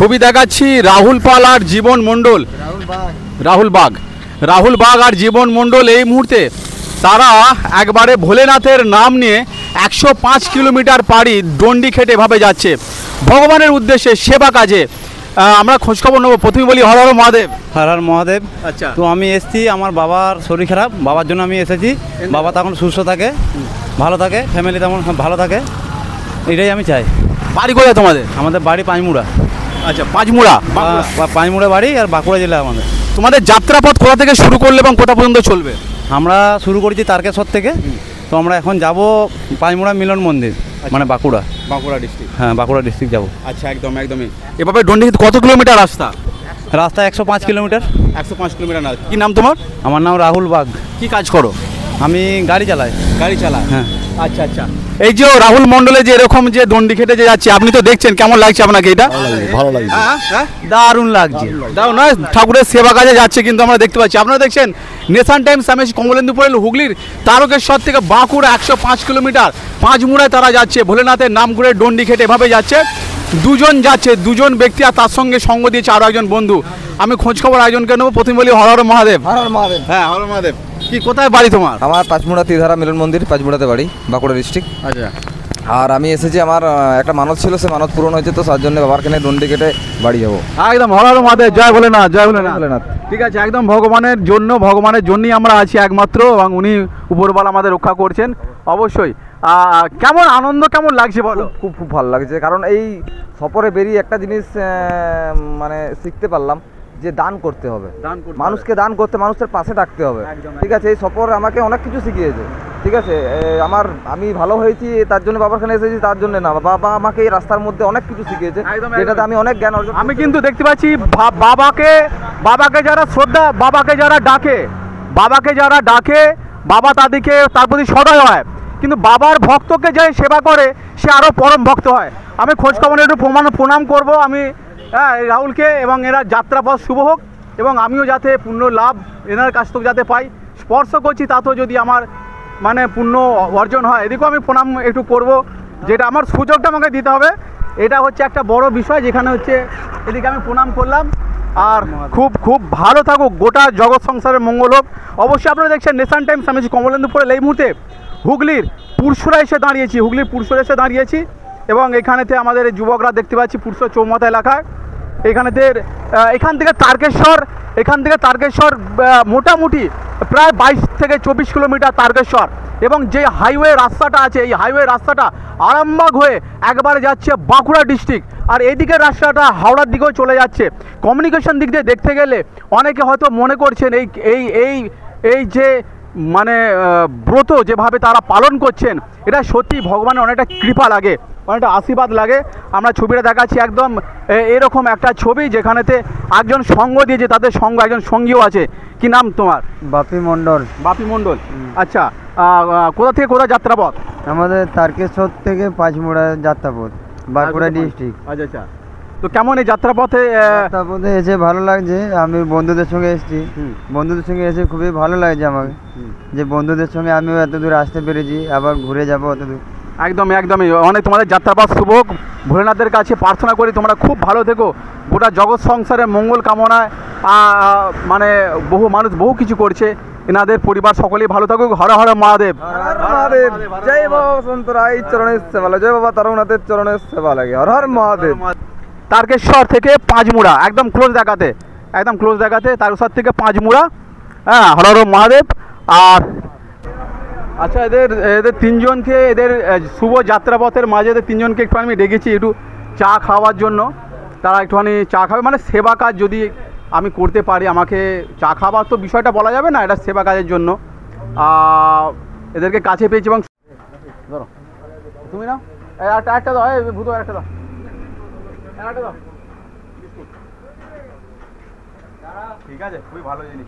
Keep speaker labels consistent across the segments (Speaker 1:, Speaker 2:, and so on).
Speaker 1: ছবি দেখাচ্ছি রাহুল পাল আর জীবন মণ্ডল, রাহুল বাগ আর জীবন মণ্ডল এই মুহূর্তে তারা একবারে ভোলেনাথের নাম নিয়ে 105 কিলোমিটার পাড়ি ডন্ডি খেটে এভাবে যাচ্ছে ভগবানের উদ্দেশ্যে সেবা কাজে। আমরা খোঁজখবর নেবো। প্রথমে বলি হর হর মহাদেব।
Speaker 2: হর হর মহাদেব।
Speaker 1: আচ্ছা,
Speaker 2: তো আমি এসেছি, আমার বাবার শরীর খারাপ, বাবার জন্য আমি এসেছি। বাবা তখন সুস্থ থাকে, ভালো থাকে, ফ্যামিলি তেমন ভালো থাকে, এটাই আমি চাই।
Speaker 1: বাড়ি কোথায় তোমাদের?
Speaker 2: আমাদের বাড়ি পাঁচমুড়া।
Speaker 1: আচ্ছা, পাঁচমুড়া,
Speaker 2: পাঁচমুড়া বাড়ি আর বাঁকুড়া জেলা আমাদের।
Speaker 1: তোমাদের যাত্রাপথ কোথা থেকে শুরু করলে এবং কোথা পর্যন্ত চলবে?
Speaker 2: আমরা শুরু করেছি তারকেশ্বর থেকে, তো আমরা এখন যাব পাঁচমুড়া মিলন মন্দির, মানে বাঁকুড়া ডিস্ট্রিক্ট। হ্যাঁ, বাঁকুড়া ডিস্ট্রিক্ট যাব।
Speaker 1: আচ্ছা, একদমই। এভাবে ডন্ডি কত কিলোমিটার রাস্তা?
Speaker 2: 105 কিলোমিটার।
Speaker 1: 105 কিলোমিটার না। কি নাম তোমার?
Speaker 2: আমার নাম রাহুল বাগ।
Speaker 1: কি কাজ করো?
Speaker 2: আমি গাড়ি চালাই।
Speaker 1: হ্যাঁ। আচ্ছা। এই যে রাহুল মণ্ডলে যে এরকম যে দণ্ডি খেটে যে যাচ্ছে, আপনি তো দেখছেন, কেমন লাগছে আপনাকে? এটা
Speaker 3: ভালো লাগছে,
Speaker 2: দারুণ লাগছে।
Speaker 1: দারুণ নয়? ঠাকুরের সেবা কাজে যাচ্ছে কিন্তু আমরা দেখতে পাচ্ছি। আপনারা দেখছেন নেশান টাইমস, আমি কমলেন্দুপুরের হুগলির তারকেশ্বর থেকে বাঁকুড়া 105 কিলোমিটার পাঁচমুড়ায় তারা যাচ্ছে ভোলেনাথের নাম করে ডন্ডি খেটে এভাবে যাচ্ছে। দুজন ব্যক্তি, আর তার সঙ্গে সঙ্গ দিয়েছে আরো একজন বন্ধু। আমি খোঁজখবর আয়োজনকে নেবো। প্রথমে বলি হর হর মহাদেব। হ্যাঁ, হর মহাদেব। কি, কোথায় বাড়ি তোমার?
Speaker 3: আমার পাঁচমুড়া তীরধারা মিলন মন্দির, পাঁচমুড়াতে বাড়ি, বাঁকুড়া ডিস্ট্রিক্ট।
Speaker 1: আচ্ছা।
Speaker 3: আর আমি এসেছি, আমার একটা মানত ছিল, সে মানত পূরণ হয়েছে, তো তার জন্য বাবার কেনে ডন্ডি কেটে বাড়ি যাবো।
Speaker 1: একদম হর হর মহাদেব। জয় ভোলেনাথ। ঠিক আছে, একদম ভগবানের জন্যই আমরা আছি একমাত্র, এবং উনি উপরওয়ালা আমাদের রক্ষা করছেন অবশ্যই। কেমন আনন্দ, কেমন লাগছে বলো?
Speaker 3: খুব ভালো লাগছে, কারণ এই সফরে বেরিয়ে একটা জিনিস মানে শিখতে পারলাম যে দান করতে হবে, মানুষকে দান করতে, মানুষের পাশে থাকতে হবে। ঠিক আছে, এই সফর আমাকে অনেক কিছু শিখিয়েছে। ঠিক আছে, আমি ভালো হয়েছি তার জন্য বাবার কাছে এসেছি, তার জন্য না, বাবা আমাকে এই রাস্তার মধ্যে অনেক কিছু শিখিয়েছে, যেটাতে আমি অনেক জ্ঞান অর্জন।
Speaker 1: আমি কিন্তু দেখতে পাচ্ছি বাবাকে যারা শ্রদ্ধা, বাবাকে যারা ডাকে, বাবা তাদেরকে তার প্রতি সদয় হয়, কিন্তু বাবার ভক্তকে যে সেবা করে সে আরও পরম ভক্ত হয়। আমি খোঁজখবর একটু প্রণাম করব আমি রাহুলকে, এবং এরা যাত্রাপথ শুভ হোক, এবং আমিও যাতে পুণ্য লাভ এনার কাছ থেকে যাতে পাই, স্পর্শ করছি তাতেও যদি আমার মানে পুণ্য অর্জন হয়, এদিকেও আমি প্রণাম একটু করব, যেটা আমার সুযোগটা আমাকে দিতে হবে। এটা হচ্ছে একটা বড় বিষয়, যেখানে হচ্ছে এদিকে আমি প্রণাম করলাম। আর খুব ভালো থাকুক, গোটা জগৎ সংসারের মঙ্গল হোক। অবশ্যই আপনারা দেখছেন নেশান টাইমস, আমি কমলেন্দুপুরের এই মুহূর্তে হুগলির পুরসুরা এসে দাঁড়িয়েছি, এবং এখানেতে আমাদের যুবকরা দেখতে পাচ্ছি পুরসুরা চৌমাথা এলাকায়। এখান থেকে তারকেশ্বর মোটামুটি প্রায় 22 থেকে 24 কিলোমিটার তারকেশ্বর, এবং যে হাইওয়ে রাস্তাটা আছে, এই হাইওয়ে রাস্তাটা আরামবাগ হয়ে একবারে যাচ্ছে বাঁকুড়া ডিস্ট্রিক্ট, আর এইদিকের রাস্তাটা হাওড়ার দিকেও চলে যাচ্ছে। কমিউনিকেশন দিক দিয়ে দেখতে গেলে অনেকে হয়তো মনে করছেন এই যে মানে ব্রত যেভাবে তারা পালন করছেন, এটা সত্যি ভগবানের অনেকটা কৃপা লাগে, অনেকটা আশীর্বাদ লাগে। আমরা ছবিটা দেখাচ্ছি একদম এরকম একটা ছবি, যেখানেতে একজন সঙ্গ দিয়েছে, তাদের সঙ্গ একজন সঙ্গীও আছে। কি নাম তোমার?
Speaker 2: বাপি মণ্ডল।
Speaker 1: আচ্ছা, কোথা থেকে কোথা যাত্রাপথ?
Speaker 2: আমাদের তারকেশ্বর থেকে পাঁচমুড়া যাত্রাপথ, বাঁকুড়া ডিস্ট্রিক্ট।
Speaker 1: আচ্ছা। তো কেমন এই যাত্রাপথে
Speaker 2: এসে ভালো লাগছে। আমি বন্ধুদের সঙ্গে এসে খুবই ভালো লাগছে আমাকে, যে বন্ধুদের সঙ্গে আমিও এত দূর আসতে পেরেছি, আবার ঘুরে যাবো অত দূর।
Speaker 1: একদমই অনেক তোমাদের যাত্রাপথ শুভ হোক। ভোলেনাথের কাছে প্রার্থনা করি তোমরা খুব ভালো থেকো, গোটা জগৎ সংসারের মঙ্গল কামনায়। মানে বহু মানুষ বহু কিছু করছে, এনাদের পরিবার সকলেই ভালো থাকুক। হর হর মহাদেব।
Speaker 3: জয় বাবা সন্তরাই চরণের সেবা লাগে, জয় বাবা তারকনাথের চরণের সেবা লাগে। হর হর মহাদেব।
Speaker 1: তারকেশ্বর থেকে পাঁচমুড়া, একদম ক্লোজ দেখাতে তারকেশ্বর থেকে পাঁচমুড়া। হ্যাঁ, হর হর মহাদেব। আর আচ্ছা, এদের তিনজনকে, এদের শুভ যাত্রাপথের মাঝে এদের তিনজনকে একটু আমি ডেকেছি একটু চা খাওয়ার জন্য। তারা একটুখানি চা খাবে, মানে সেবা কাজ যদি আমি করতে পারি, আমাকে চা খাবার তো বিষয়টা বলা যাবে না, এটা সেবা কাজের জন্য এদেরকে কাছে পেয়েছি। এবং ধরো তুমি না একটা দাও, ভূত একটা দাও, ঠিক আছে, খুবই ভালো জিনিস।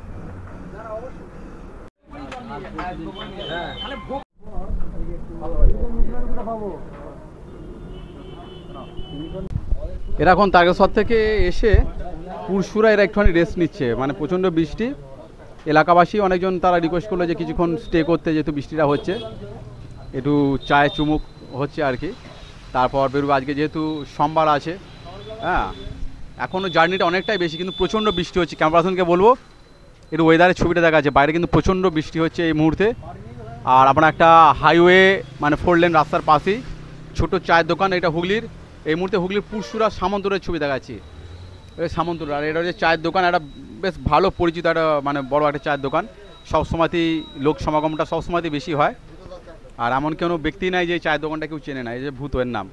Speaker 1: এরা এখন তারকেশ্বর থেকে এসে পুরসুরা এরা একটুখানি রেস্ট নিচ্ছে, মানে প্রচণ্ড বৃষ্টি। এলাকাবাসী অনেকজন তারা রিকোয়েস্ট করলো যে কিছুক্ষণ স্টে করতে, যেহেতু বৃষ্টিটা হচ্ছে, একটু চায়ে চুমুক হচ্ছে আর কি। তারপর বেরোবে, আজকে যেহেতু সোমবার আছে, হ্যাঁ, এখনও জার্নিটা অনেকটাই বেশি, কিন্তু প্রচণ্ড বৃষ্টি হচ্ছে। ক্যামেরাপার্সনকে বলবো একটু ওয়েদারের ছবিটা দেখা যাচ্ছে, বাইরে কিন্তু প্রচণ্ড বৃষ্টি হচ্ছে এই মুহূর্তে। আর আপনার একটা হাইওয়ে মানে 4 লেন রাস্তার পাশেই ছোট চায়ের দোকান, এটা হুগলির, এই মুহূর্তে হুগলির পুরসুরা সামন্তরের ছবি দেখাচ্ছি, সামন্তর। আর এটা হচ্ছে চায়ের দোকান, একটা বেশ ভালো পরিচিত একটা মানে বড় একটা চায়ের দোকান। সবসময়তেই লোক সমাগমটা সবসময়তেই বেশি হয়। আর এমন কোনো ব্যক্তি নাই যে চায়ের দোকানটা কেউ চেনে না। এই যে ভূত, এর নাম,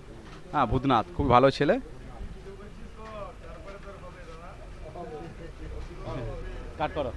Speaker 1: হ্যাঁ ভূতনাথ, খুব ভালো ছেলে। কাট করো।